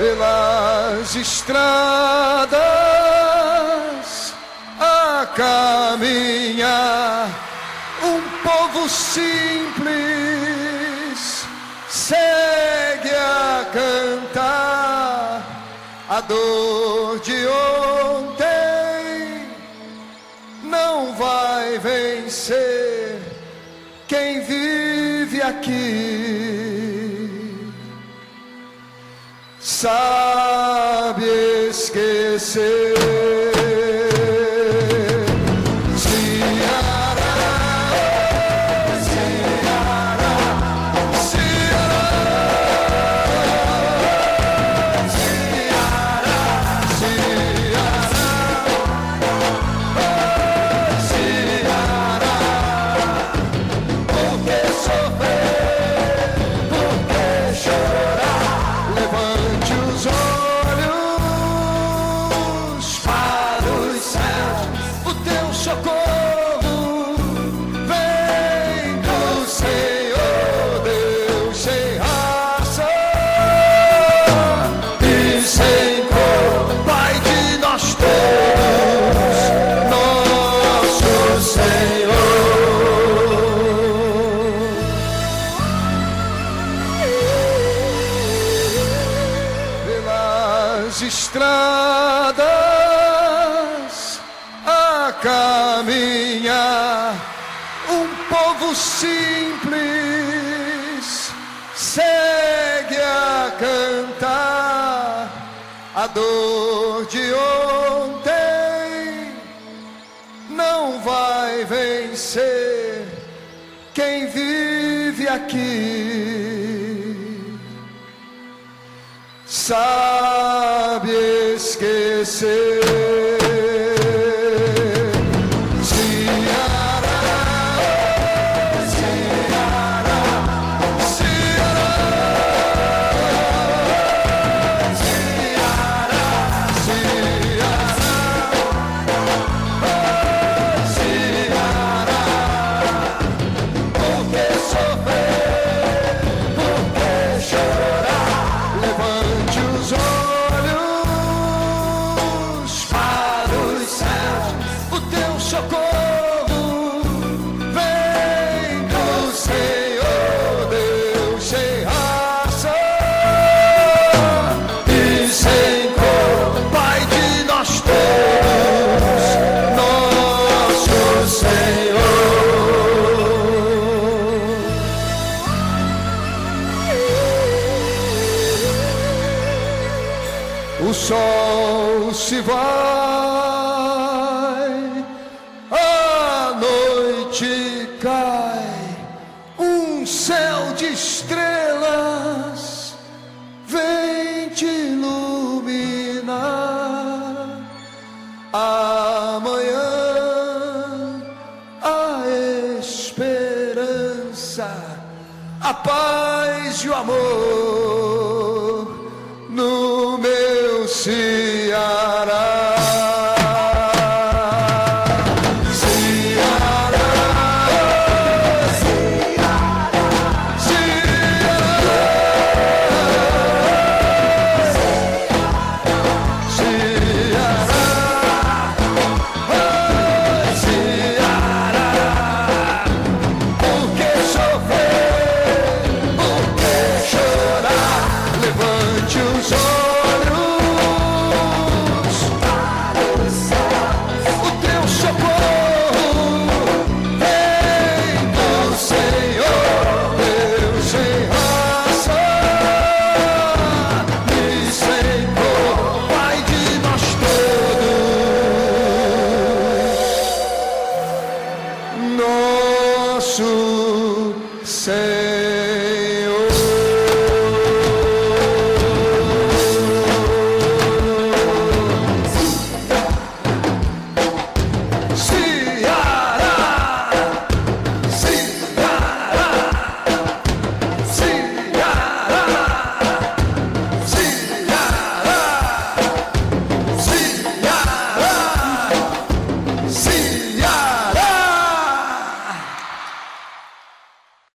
pelas estradas a caminhar, um povo simples segue a cantar a dor de ontem. Não vai vencer quem vive aqui, sabe esquecer. Estradas a caminhar, um povo simples segue a cantar a dor de ontem. Não vai vencer quem vive aqui, sabe esquecer. O sol se vai, a noite cai, um céu de estrelas vem te iluminar. Amanhã a esperança, a paz e o amor no meu Ceará. Senhor,